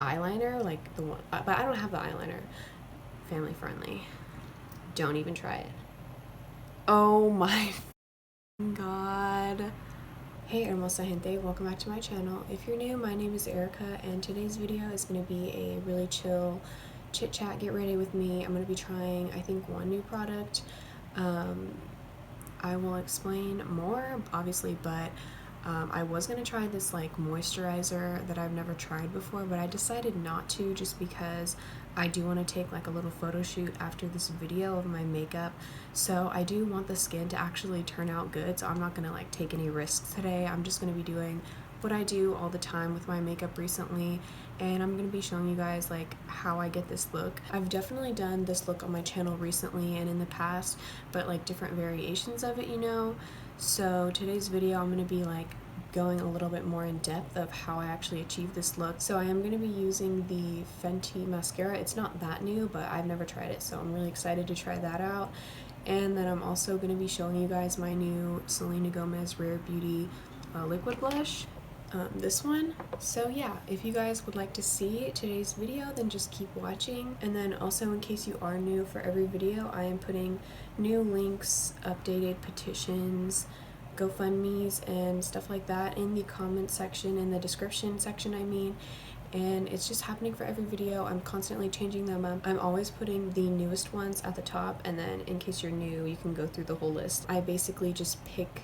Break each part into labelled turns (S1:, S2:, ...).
S1: eyeliner, like the one, but I don't have the eyeliner. Family friendly. Don't even try it. Oh my god. Hey hermosa gente, welcome back to my channel. If you're new, my name is Erica, and today's video is going to be a really chill chit chat, get ready with me. I'm going to be trying, I think, one new product. I will explain more, obviously, but I was going to try this like moisturizer that I've never tried before, but I decided not to just because I do want to take like a little photo shoot after this video of my makeup. So I do want the skin to actually turn out good, so I'm not going to like take any risks today. I'm just going to be doing what I do all the time with my makeup recently, and I'm going to be showing you guys like how I get this look. I've definitely done this look on my channel recently and in the past, but like different variations of it, you know. So today's video I'm going to be like going a little bit more in depth of how I actually achieve this look. So I am going to be using the FENTY mascara. It's not that new, but I've never tried it, so I'm really excited to try that out. And then I'm also going to be showing you guys my new Selena Gomez Rare Beauty liquid blush. This one. So yeah, if you guys would like to see today's video, then just keep watching. And then also, in case you are new, for every video I am putting new links, updated petitions, GoFundMes and stuff like that in the comment section, in the description section I mean. And it's just happening for every video. I'm constantly changing them up. I'm always putting the newest ones at the top, and then in case you're new, you can go through the whole list. I basically just pick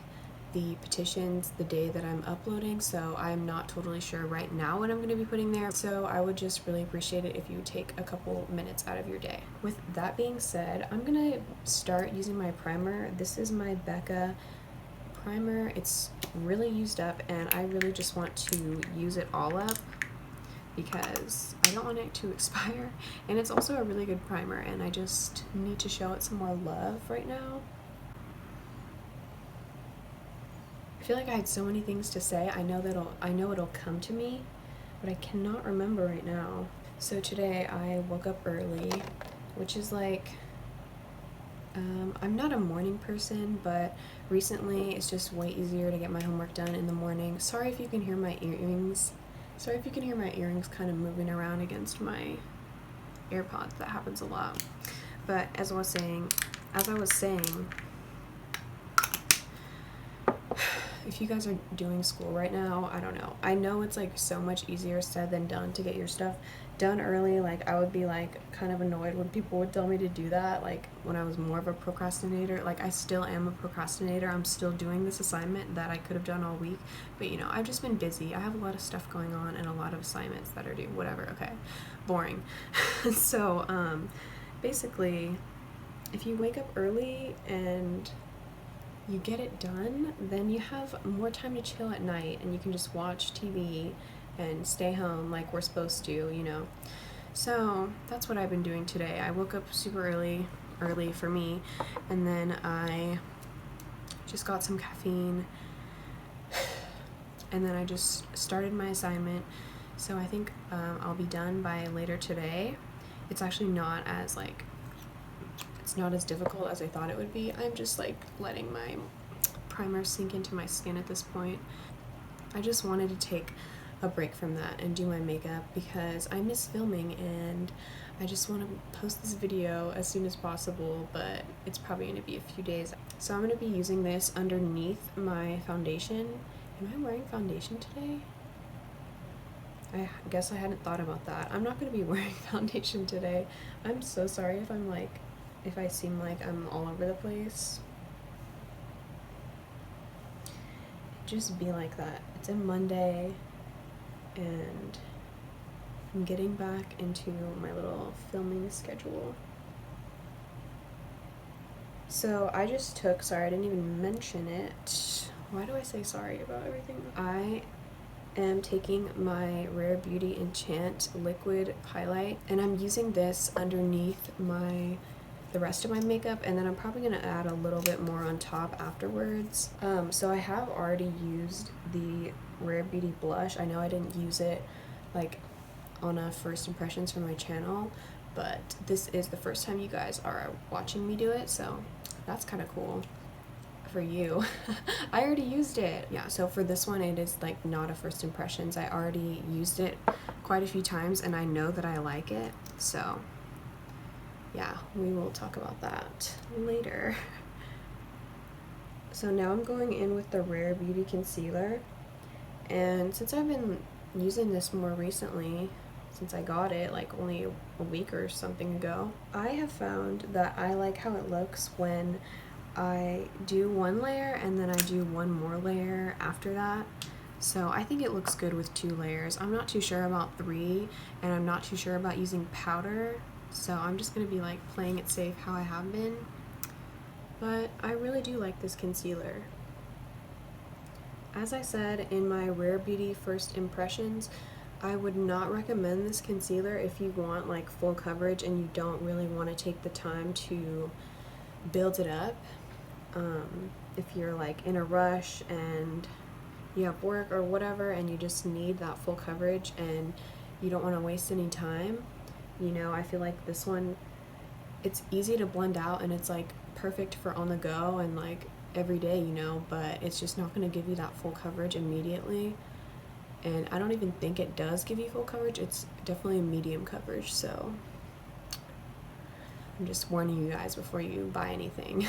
S1: the petitions the day that I'm uploading, so I'm not totally sure right now what I'm going to be putting there, so I would just really appreciate it if you would take a couple minutes out of your day. With that being said, I'm going to start using my primer. This is my Becca primer. It's really used up, and I really just want to use it all up because I don't want it to expire, and it's also a really good primer, and I just need to show it some more love right now. I feel like I had so many things to say. I know it'll come to me, but I cannot remember right now. So today I woke up early, which is like, I'm not a morning person, but recently it's just way easier to get my homework done in the morning. Sorry if you can hear my earrings. Sorry if you can hear my earrings kind of moving around against my AirPods. That happens a lot. But as I was saying, if you guys are doing school right now, I don't know. I know it's like so much easier said than done to get your stuff done early. Like, I would be like kind of annoyed when people would tell me to do that, like when I was more of a procrastinator. Like, I still am a procrastinator. I'm still doing this assignment that I could have done all week, but you know, I've just been busy. I have a lot of stuff going on and a lot of assignments that are due. Whatever. Okay, boring. So basically, if you wake up early and you get it done, then you have more time to chill at night, and you can just watch TV and stay home like we're supposed to, you know. So that's what I've been doing today. I woke up super early for me, and then I just got some caffeine, and then I just started my assignment. So I think I'll be done by later today. It's actually not as like, it's not as difficult as I thought it would be. I'm just like letting my primer sink into my skin at this point. I just wanted to take a break from that and do my makeup because I miss filming, and I just want to post this video as soon as possible, but it's probably going to be a few days. So I'm going to be using this underneath my foundation. Am I wearing foundation today? I guess I hadn't thought about that. I'm not going to be wearing foundation today. I'm so sorry if I seem like I'm all over the place. Just be like that. It's a Monday, and I'm getting back into my little filming schedule. So I just took, sorry I didn't even mention it. Why do I say sorry about everything? I am taking my Rare Beauty Enchant liquid highlight, and I'm using this underneath the rest of my makeup, and then I'm probably going to add a little bit more on top afterwards. So I have already used the Rare Beauty blush. I know I didn't use it like on a first impressions for my channel, but this is the first time you guys are watching me do it, so that's kind of cool. for you. I already used it. Yeah, so for this one, it is like not a first impressions. I already used it quite a few times and I know that I like it. So yeah, we will talk about that later. So now I'm going in with the Rare Beauty Concealer. And since I've been using this more recently, since I got it like only a week or something ago, I have found that I like how it looks when I do one layer and then I do one more layer after that. So I think it looks good with 2 layers. I'm not too sure about 3, and I'm not too sure about using powder, so I'm just going to be like playing it safe how I have been. But I really do like this concealer. As I said in my Rare Beauty first impressions, I would not recommend this concealer if you want like full coverage and you don't really want to take the time to build it up. If you're like in a rush and you have work or whatever and you just need that full coverage and you don't want to waste any time, you know, I feel like this one, it's easy to blend out and it's like perfect for on the go and like every day, you know, but it's just not going to give you that full coverage immediately. And I don't even think it does give you full coverage. It's definitely a medium coverage, so I'm just warning you guys before you buy anything.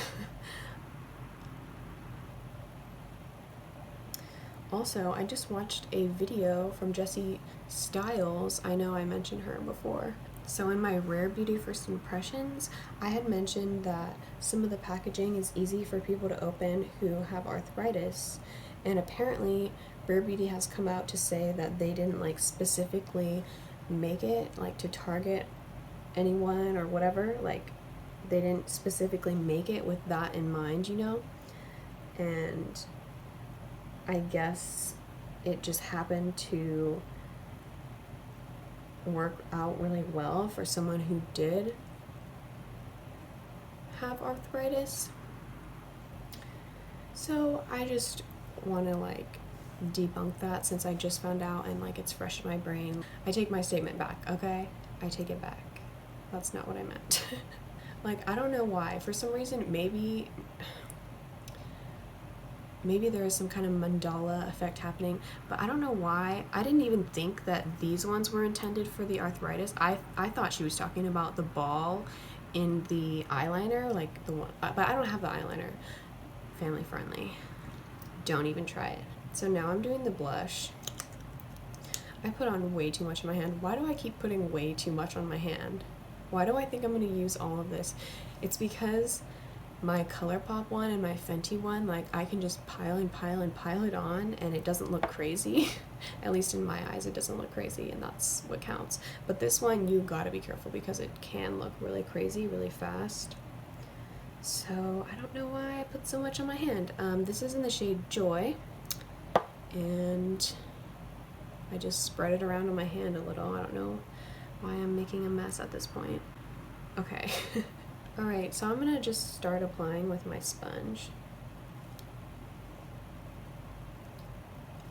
S1: Also, I just watched a video from Jessie Styles. I know I mentioned her before. So in my Rare Beauty first impressions, I had mentioned that some of the packaging is easy for people to open who have arthritis, and apparently Rare Beauty has come out to say that they didn't like specifically make it like to target anyone or whatever, like they didn't specifically make it with that in mind, you know, and I guess it just happened to work out really well for someone who did have arthritis. So I just want to like debunk that since I just found out and like it's fresh in my brain. I take my statement back, okay? I take it back. That's not what I meant. Like, I don't know why. For some reason, maybe there is some kind of mandala effect happening, but I don't know why. I didn't even think that these ones were intended for the arthritis. I thought she was talking about the ball in the eyeliner, like the one, but I don't have the eyeliner. Family friendly. Don't even try it. So now I'm doing the blush. I put on way too much in my hand. Why do I keep putting way too much on my hand? Why do I think I'm going to use all of this? It's because my ColourPop one and my Fenty one, like I can just pile and pile and pile it on and it doesn't look crazy. At least in my eyes it doesn't look crazy, and that's what counts. But this one you gotta be careful because it can look really crazy really fast. So I don't know why I put so much on my hand. This is in the shade Joy, and I just spread it around on my hand a little. I don't know why I'm making a mess at this point. Okay. Alright, so I'm gonna just start applying with my sponge.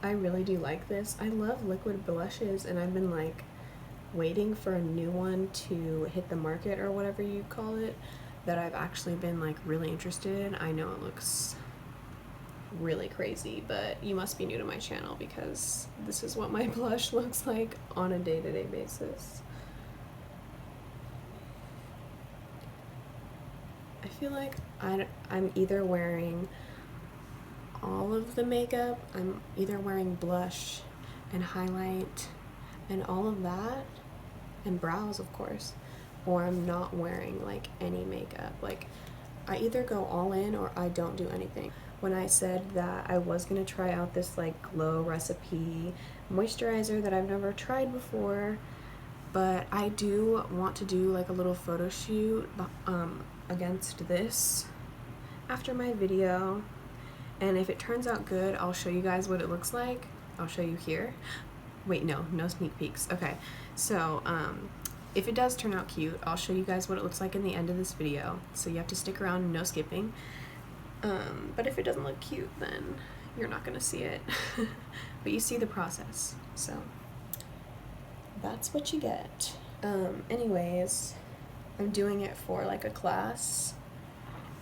S1: I really do like this. I love liquid blushes, and I've been like waiting for a new one to hit the market or whatever you call it that I've actually been like really interested in. I know it looks really crazy, but you must be new to my channel because this is what my blush looks like on a day-to-day basis. I feel like I'm either wearing all of the makeup, I'm either wearing blush and highlight and all of that, and brows of course, or I'm not wearing like any makeup. Like I either go all in or I don't do anything. When I said that I was gonna try out this like Glow Recipe moisturizer that I've never tried before, but I do want to do like a little photo shoot against this after my video, and if it turns out good I'll show you guys what it looks like. I'll show you here. Wait, no sneak peeks. Okay, so if it does turn out cute I'll show you guys what it looks like in the end of this video, so you have to stick around, no skipping. But if it doesn't look cute then you're not gonna see it. But you see the process, so that's what you get. Anyways, I'm doing it for like a class,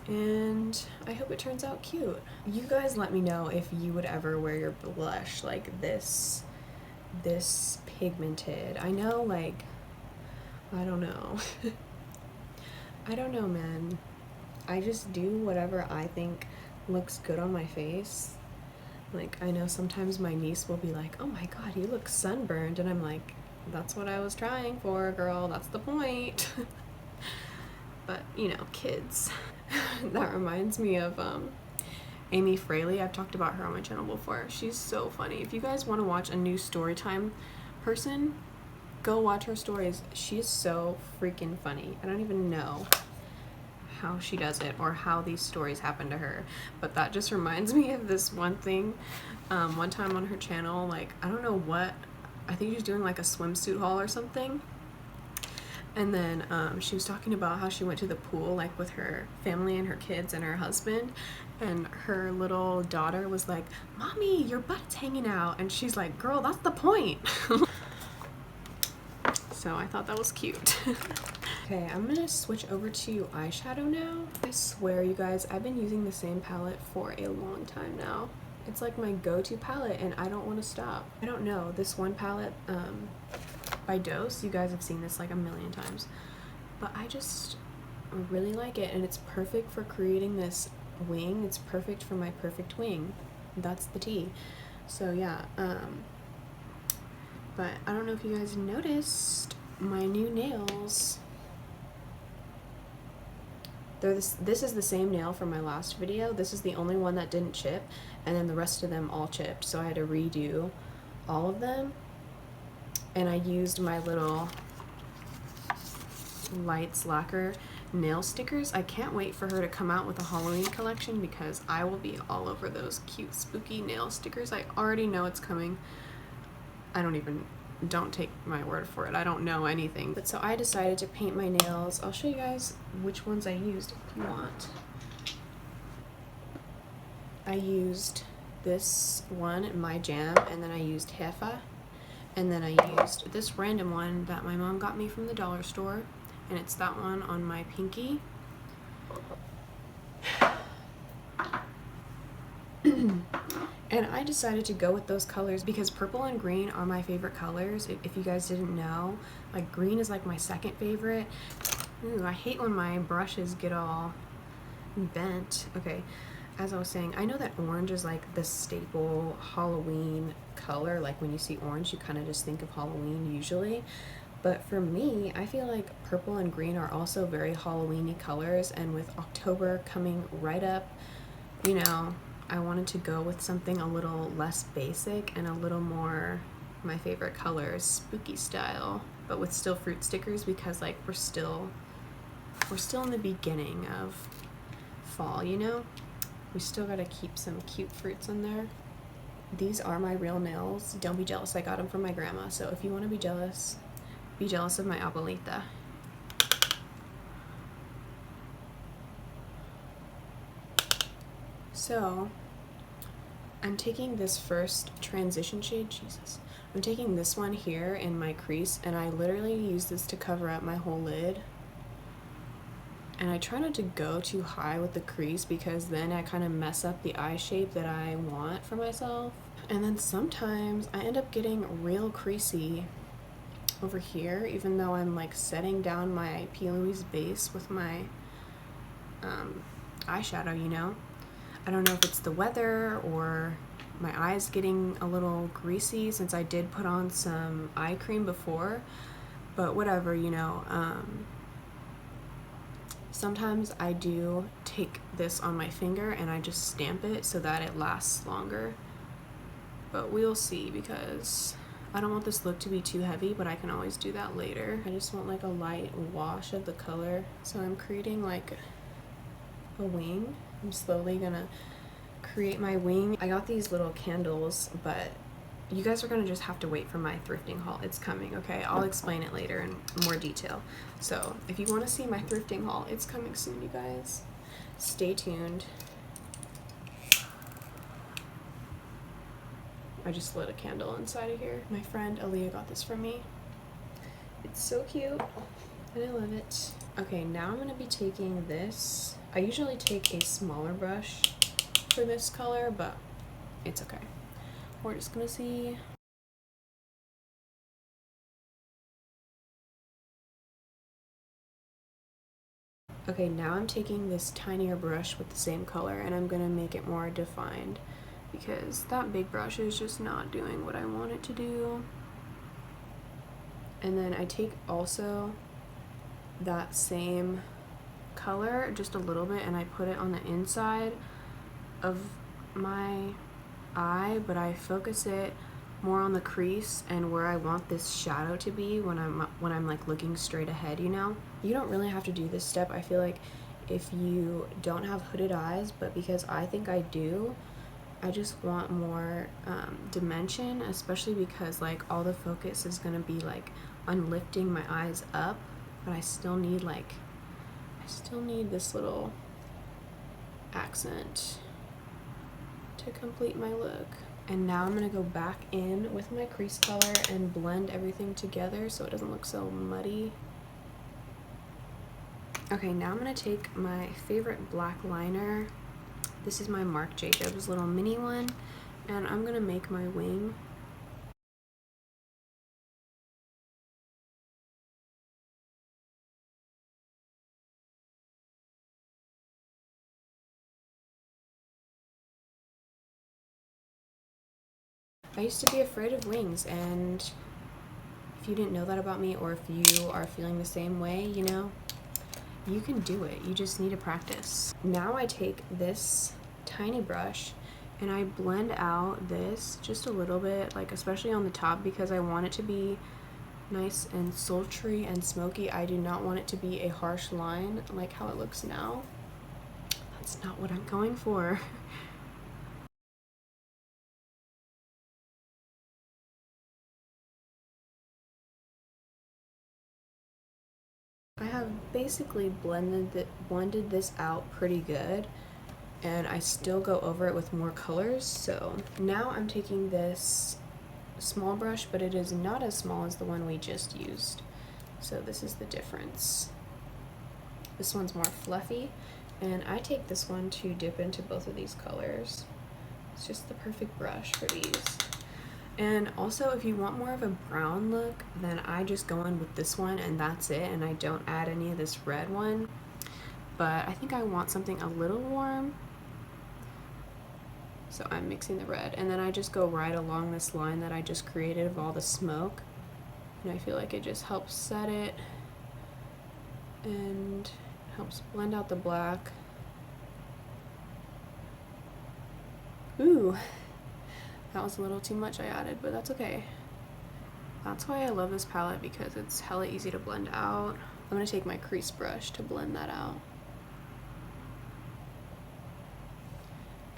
S1: and I hope it turns out cute. You guys let me know if you would ever wear your blush like this pigmented. I know, like, I don't know. I don't know, man. I just do whatever I think looks good on my face. Like, I know sometimes my niece will be like, oh my god, you look sunburned, and I'm like, that's what I was trying for, girl, that's the point. But, you know, kids. That reminds me of Amy Fraley. I've talked about her on my channel before. She's so funny. If you guys want to watch a new storytime person, go watch her stories. She's so freaking funny. I don't even know how she does it or how these stories happen to her, but that just reminds me of this one thing. One time on her channel, like, I don't know what, I think she was doing like a swimsuit haul or something, and then she was talking about how she went to the pool like with her family and her kids and her husband, and her little daughter was like, "Mommy, your butt's hanging out," and she's like, "Girl, that's the point." So I thought that was cute. Okay, I'm gonna switch over to eyeshadow now. I swear, you guys, I've been using the same palette for a long time now. It's like my go-to palette, and I don't want to stop. I don't know, this one palette by Dose, you guys have seen this like a million times, but I just really like it, and it's perfect for creating this wing. It's perfect for my perfect wing. That's the tea. So yeah, but I don't know if you guys noticed my new nails. This is the same nail from my last video. This is the only one that didn't chip, and then the rest of them all chipped, so I had to redo all of them. And I used my little Lights Lacquer nail stickers. I can't wait for her to come out with a Halloween collection because I will be all over those cute spooky nail stickers. I already know it's coming. Don't take my word for it. I don't know anything. But so I decided to paint my nails. I'll show you guys which ones I used if you want. I used this one, My Jam, and then I used Hefa, and then I used this random one that my mom got me from the dollar store, and it's that one on my pinky. And I decided to go with those colors because purple and green are my favorite colors. If you guys didn't know, like, green is like my second favorite. Ooh, I hate when my brushes get all bent. Okay, as I was saying, I know that orange is like the staple Halloween color. Like, when you see orange, you kind of just think of Halloween usually. But for me, I feel like purple and green are also very Halloween-y colors, and with October coming right up, you know, I wanted to go with something a little less basic and a little more my favorite colors, spooky style, but with still fruit stickers, because like we're still in the beginning of fall, you know? We still gotta keep some cute fruits in there. These are my real nails. Don't be jealous, I got them from my grandma, so if you want to be jealous of my abuelita. So I'm taking this first transition shade, Jesus. I'm taking this one here in my crease, and I literally use this to cover up my whole lid. And I try not to go too high with the crease because then I kind of mess up the eye shape that I want for myself. And then sometimes I end up getting real creasy over here, even though I'm like setting down my P. Louise base with my eyeshadow, you know? I don't know if it's the weather or my eyes getting a little greasy since I did put on some eye cream before, but whatever, you know. Sometimes I do take this on my finger and I just stamp it so that it lasts longer, but we'll see because I don't want this look to be too heavy, but I can always do that later. I just want like a light wash of the color, so I'm creating like a wing. I'm slowly gonna create my wing. I got these little candles, but you guys are gonna just have to wait for my thrifting haul. It's coming, okay? I'll explain it later in more detail. So if you want to see my thrifting haul, it's coming soon, you guys. Stay tuned. I just lit a candle inside of here. My friend Aaliyah got this from me. It's so cute, and I love it. Okay, now I'm gonna be taking this I usually take a smaller brush for this color, but it's okay. We're just gonna see. Okay, now I'm taking this tinier brush with the same color and I'm gonna make it more defined because that big brush is just not doing what I want it to do. And then I take also that same color, just a little bit, and I put it on the inside of my eye, but I focus it more on the crease and where I want this shadow to be when I'm like looking straight ahead, you know? You don't really have to do this step. I feel like if you don't have hooded eyes, but because I think I do, I just want more dimension, especially because like all the focus is gonna be like on lifting my eyes up, but I still need this little accent to complete my look. And now I'm gonna go back in with my crease color and blend everything together so it doesn't look so muddy. Okay, now I'm gonna take my favorite black liner. This is my Marc Jacobs little mini one, and I'm gonna make my wing. I used to be afraid of wings, and if you didn't know that about me, or if you are feeling the same way, you know, you can do it. You just need to practice. Now I take this tiny brush and I blend out this just a little bit, like especially on the top, because I want it to be nice and sultry and smoky. I do not want it to be a harsh line like how it looks now. That's not what I'm going for. I have basically blended this out pretty good, and I still go over it with more colors. So now I'm taking this small brush, but it is not as small as the one we just used. So this is the difference. This one's more fluffy, and I take this one to dip into both of these colors. It's just the perfect brush for these. And also, if you want more of a brown look, then I just go in with this one and that's it, and I don't add any of this red one. But I think I want something a little warm, so I'm mixing the red, and then I just go right along this line that I just created of all the smoke, and I feel like it just helps set it and helps blend out the black. Ooh, that was a little too much I added, but that's okay. That's why I love this palette, because it's hella easy to blend out. I'm gonna take my crease brush to blend that out.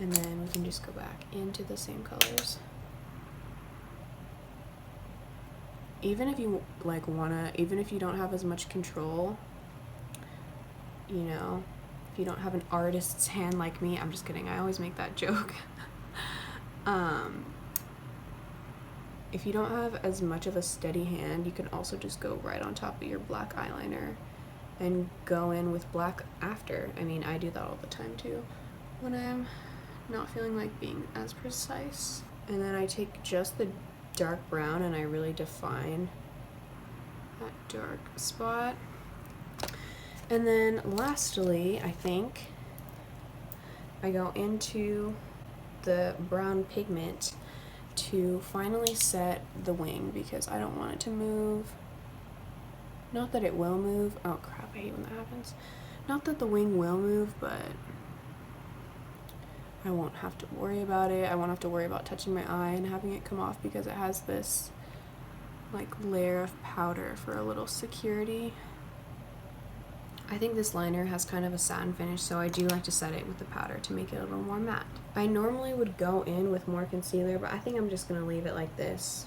S1: And then we can just go back into the same colors. Even if you like even if you don't have as much control, you know, if you don't have an artist's hand like me, I'm just kidding, I always make that joke. If you don't have as much of a steady hand, you can also just go right on top of your black eyeliner and go in with black after. I mean, I do that all the time too when I'm not feeling like being as precise. And then I take just the dark brown and I really define that dark spot. And then lastly, I think I go into the brown pigment to finally set the wing, because I don't want it to move. Not that it will move. Oh crap, I hate when that happens. Not that the wing will move, but I won't have to worry about it. I won't have to worry about touching my eye and having it come off, because it has this like layer of powder for a little security. I think this liner has kind of a satin finish, so I do like to set it with the powder to make it a little more matte. I normally would go in with more concealer, but I think I'm just gonna leave it like this.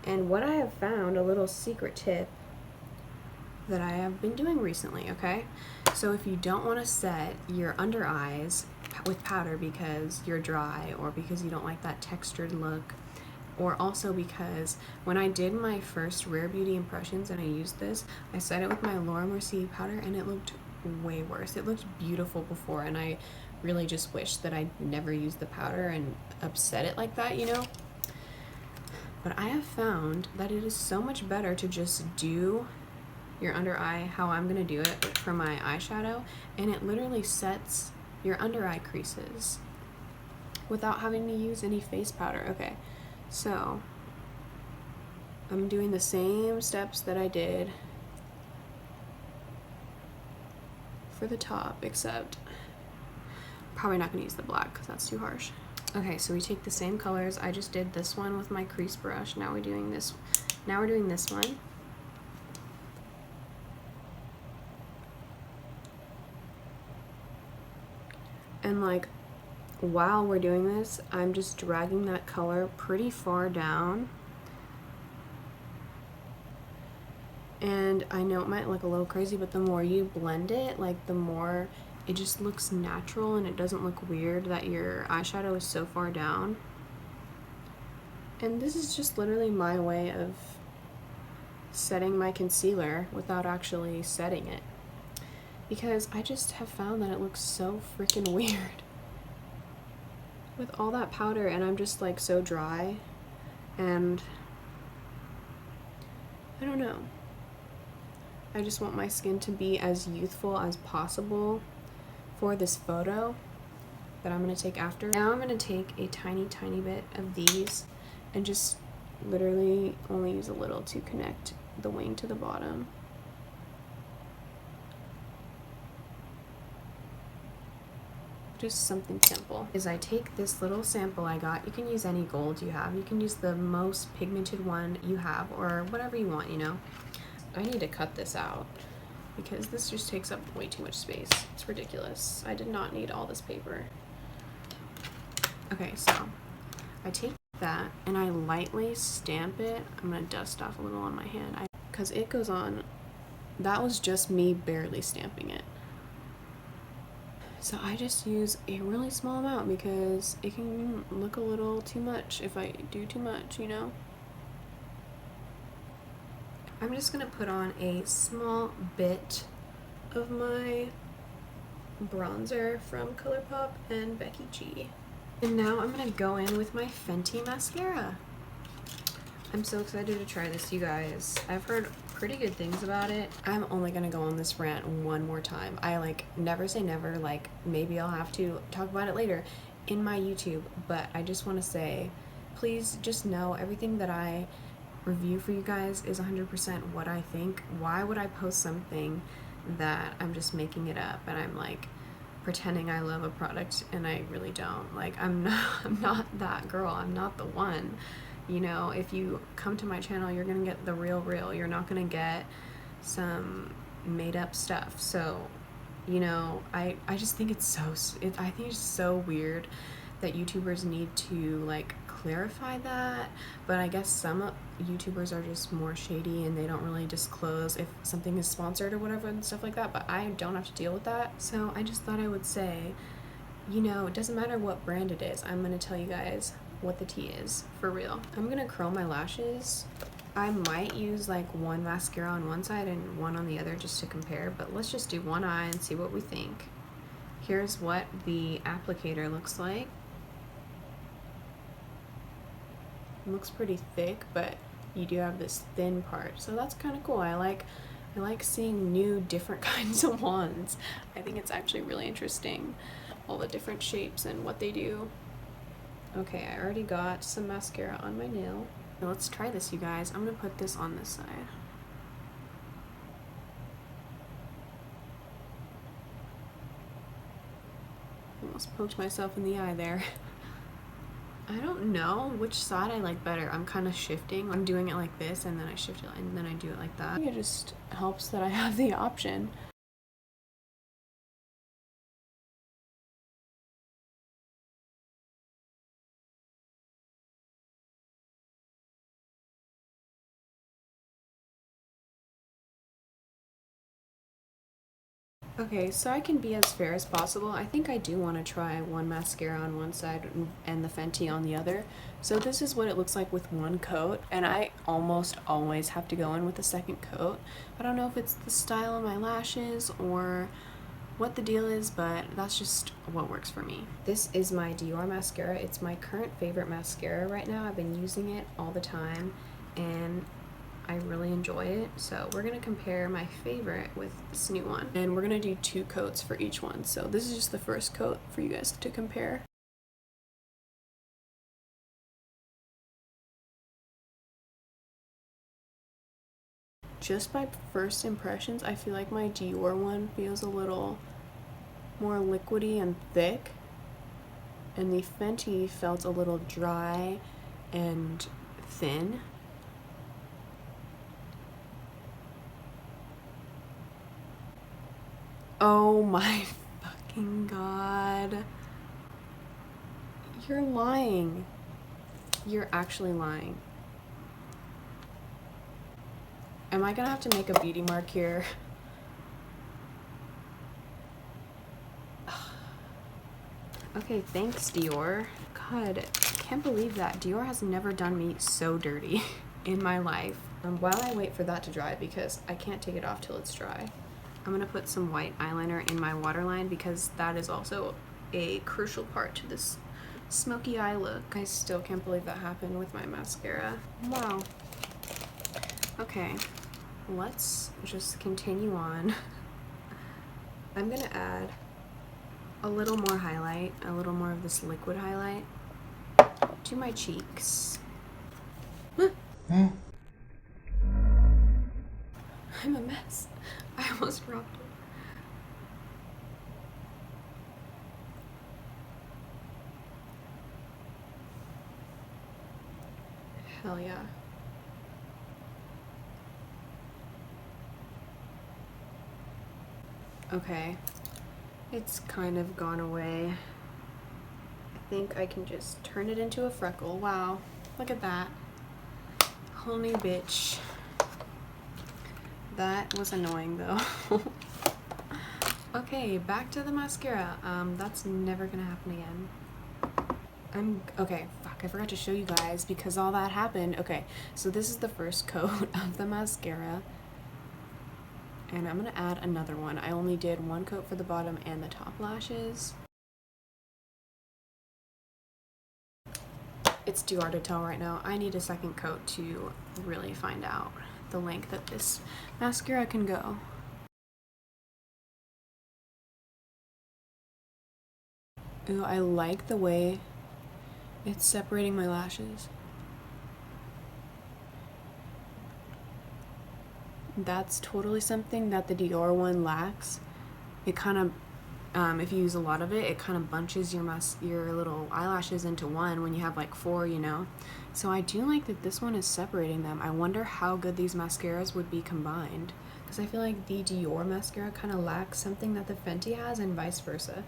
S1: And what I have found, a little secret tip that I have been doing recently, okay? So if you don't want to set your under eyes with powder because you're dry, or because you don't like that textured look, or also because when I did my first Rare Beauty impressions and I used this, I set it with my Laura Mercier powder and it looked way worse. It looked beautiful before, and I really just wish that I never used the powder and upset it like that, you know? But I have found that it is so much better to just do your under eye how I'm gonna do it for my eyeshadow, and it literally sets your under eye creases without having to use any face powder. Okay, so I'm doing the same steps that I did for the top, except probably not gonna use the black because that's too harsh. Okay, so we take the same colors. I just did this one with my crease brush. Now we're doing this one. And like, while we're doing this, I'm just dragging that color pretty far down. And I know it might look a little crazy, but the more you blend it, like the more it just looks natural and it doesn't look weird that your eyeshadow is so far down. And this is just literally my way of setting my concealer without actually setting it, because I just have found that it looks so freaking weird with all that powder, and I'm just like so dry, and I don't know. I just want my skin to be as youthful as possible for this photo that I'm going to take after. Now I'm going to take a tiny bit of these and just literally only use a little to connect the wing to the bottom. Just something simple. Is I take this little sample I got. You can use any gold you have. You can use the most pigmented one you have, or whatever you want, you know. I need to cut this out because this just takes up way too much space. It's ridiculous. I did not need all this paper. Okay, so I take that and I lightly stamp it. I'm gonna dust off a little on my hand because it goes on. That was just me barely stamping it. So I just use a really small amount because it can look a little too much if I do too much, you know? I'm just gonna put on a small bit of my bronzer from ColourPop and Becky G. And now I'm gonna go in with my Fenty mascara. I'm so excited to try this, you guys. I've heard pretty good things about it. I'm only gonna go on this rant one more time. I like never say never, like maybe I'll have to talk about it later in my YouTube, but I just wanna say, please just know everything that I review for you guys is 100% what I think. Why would I post something that I'm just making it up and I'm like pretending I love a product and I really don't? Like I'm not that girl. I'm not the one. You know, if you come to my channel, you're gonna get the real. You're not gonna get some made up stuff. So, you know, I just think it's I think it's so weird that YouTubers need to like clarify that, but I guess some YouTubers are just more shady and they don't really disclose if something is sponsored or whatever and stuff like that, but I don't have to deal with that. So I just thought I would say, you know, it doesn't matter what brand it is, I'm gonna tell you guys what the tea is, for real. I'm gonna curl my lashes. I might use like one mascara on one side and one on the other just to compare, but let's just do one eye and see what we think. Here's what the applicator looks like. It looks pretty thick, but you do have this thin part, so that's kind of cool. I like seeing new different kinds of wands. I think it's actually really interesting, all the different shapes and what they do. Okay, I already got some mascara on my nail. Now let's try this, you guys. I'm gonna put this on this side. Almost poked myself in the eye there. I don't know which side I like better. I'm kind of shifting. I'm doing it like this, and then I shift it, and then I do it like that. I think it just helps that I have the option. Okay, so I can be as fair as possible. I think I do want to try one mascara on one side and the Fenty on the other. So this is what it looks like with one coat, and I almost always have to go in with a second coat. I don't know if it's the style of my lashes or what the deal is, but that's just what works for me. This is my Dior mascara. It's my current favorite mascara right now. I've been using it all the time and I really enjoy it. So we're gonna compare my favorite with this new one. And we're gonna do 2 coats for each one. So this is just the first coat for you guys to compare. Just by first impressions, I feel like my Dior one feels a little more liquidy and thick, and the Fenty felt a little dry and thin. Oh my fucking god. You're lying. You're actually lying. Am I gonna have to make a beauty mark here? Okay, thanks, Dior. God, I can't believe that. Dior has never done me so dirty in my life. While I wait for that to dry, because I can't take it off till it's dry, I'm gonna put some white eyeliner in my waterline because that is also a crucial part to this smoky eye look. I still can't believe that happened with my mascara. Wow. Okay, let's just continue on. I'm gonna add a little more highlight, a little more of this liquid highlight to my cheeks. I'm a mess. I almost dropped it. Hell yeah. Okay, it's kind of gone away. I think I can just turn it into a freckle. Wow, look at that. Whole new bitch. That was annoying though. Okay, back to the mascara. That's never gonna happen again. Okay, fuck, I forgot to show you guys because all that happened. Okay, so this is the first coat of the mascara. And I'm gonna add another one. I only did 1 coat for the bottom and the top lashes. It's too hard to tell right now. I need a second coat to really find out the length that this mascara can go. Ooh, I like the way it's separating my lashes. That's totally something that the Dior one lacks. It kind of, if you use a lot of it, it kind of bunches your little eyelashes into one when you have like 4, you know? So I do like that this one is separating them. I wonder how good these mascaras would be combined. Because I feel like the Dior mascara kind of lacks something that the Fenty has and vice versa.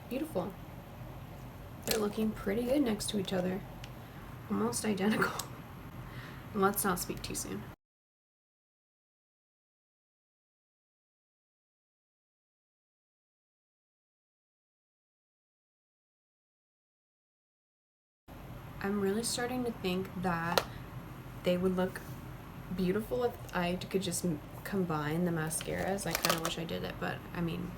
S1: Beautiful. They're looking pretty good next to each other. Almost identical. Let's not speak too soon. I'm really starting to think that they would look beautiful if I could just combine the mascaras. I kind of wish I did it, but I mean,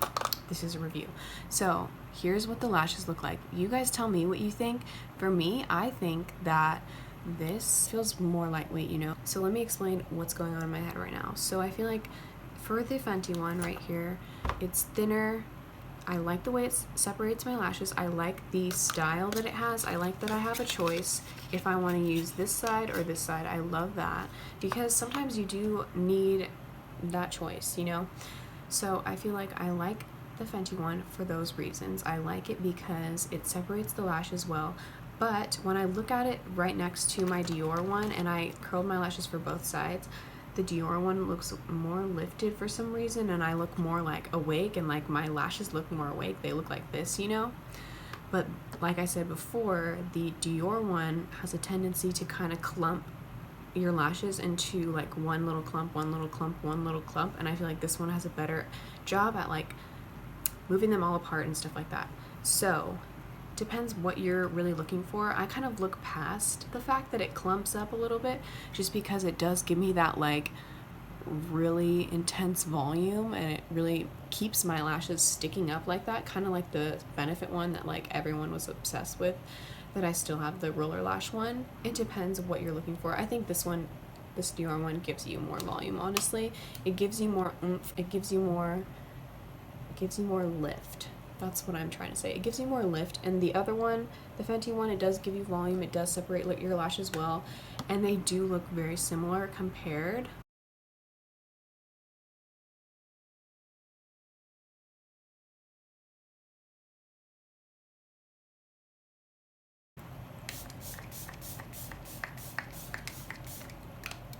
S1: this is a review. So here's what the lashes look like. You guys tell me what you think. For me, I think that this feels more lightweight, you know? So let me explain what's going on in my head right now. So I feel like for the Fenty one right here, it's thinner. I like the way it separates my lashes. I like the style that it has. I like that I have a choice if I want to use this side or this side. I love that because sometimes you do need that choice, you know? So I feel like I like the Fenty one for those reasons. I like it because it separates the lashes well. But when I look at it right next to my Dior one, and I curled my lashes for both sides, the Dior one looks more lifted for some reason, and I look more like awake, and like my lashes look more awake. They look like this, you know? But like I said before, the Dior one has a tendency to kind of clump your lashes into like one little clump, one little clump, one little clump, and I feel like this one has a better job at like moving them all apart and stuff like that. So depends what you're really looking for. I kind of look past the fact that it clumps up a little bit just because it does give me that like really intense volume, and it really keeps my lashes sticking up like that, kind of like the Benefit one that like everyone was obsessed with, that I still have, the roller lash one. It depends what you're looking for. I think this one, this Dior one, gives you more volume, honestly. It gives you more oomph, it gives you more lift. That's what I'm trying to say. It gives you more lift. And the other one, the Fenty one, it does give you volume. It does separate your lashes well. And they do look very similar compared.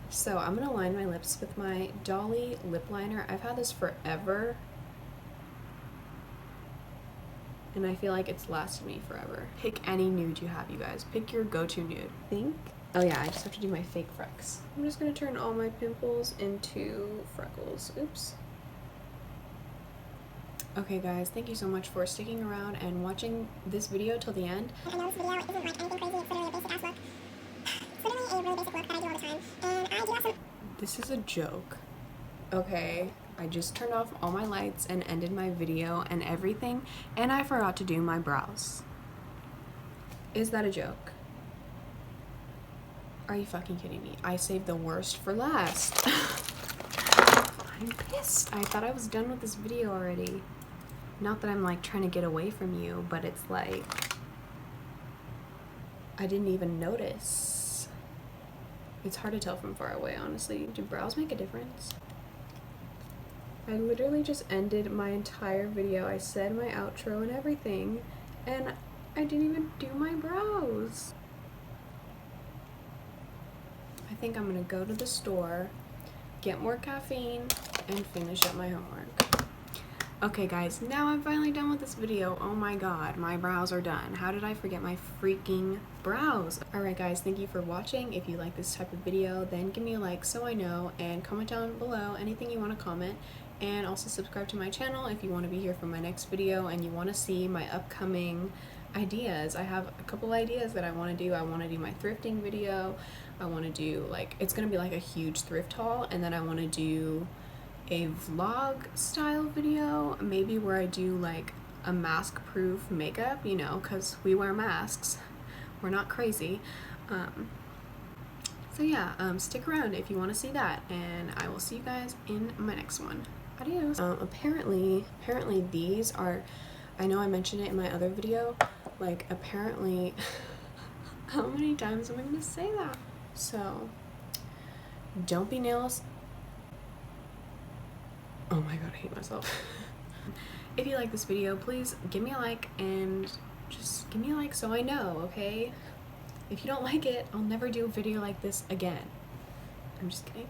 S1: So I'm going to line my lips with my Dolly lip liner. I've had this forever. And I feel like it's lasted me forever. Pick any nude you have, you guys. Pick your go-to nude. Oh yeah, I just have to do my fake freckles. I'm just gonna turn all my pimples into freckles. Oops. Okay guys, thank you so much for sticking around and watching this video till the end. I know this video isn't like anything crazy, it's literally a basic ass look. It's literally a really basic look that I do all the time. And I do have some... This is a joke. Okay, I just turned off all my lights and ended my video and everything, and I forgot to do my brows. Is that a joke? Are you fucking kidding me? I saved the worst for last. I'm pissed. I thought I was done with this video already. Not that I'm like trying to get away from you, but it's like I didn't even notice. It's hard to tell from far away, honestly. Do brows make a difference? I literally just ended my entire video. I said my outro and everything, and I didn't even do my brows. I think I'm gonna go to the store, get more caffeine, and finish up my homework. Okay guys, now I'm finally done with this video. Oh my god, my brows are done. How did I forget my freaking brows? Alright guys, thank you for watching. If you like this type of video, then give me a like so I know, and comment down below anything you want to comment. And also subscribe to my channel if you want to be here for my next video and you want to see my upcoming ideas. I have a couple ideas that I want to do. I want to do my thrifting video. I want to do like, it's going to be like a huge thrift haul, and then I want to do a vlog style video, maybe where I do like a mask proof makeup, you know, because we wear masks, we're not crazy. So yeah, stick around if you want to see that, and I will see you guys in my next one. Adios. Apparently these are, I know I mentioned it in my other video, like apparently, how many times am I gonna say that? So, don't be nails. Oh my god, I hate myself. If you like this video, please give me a like, and just give me a like so I know, okay? If you don't like it, I'll never do a video like this again. I'm just kidding.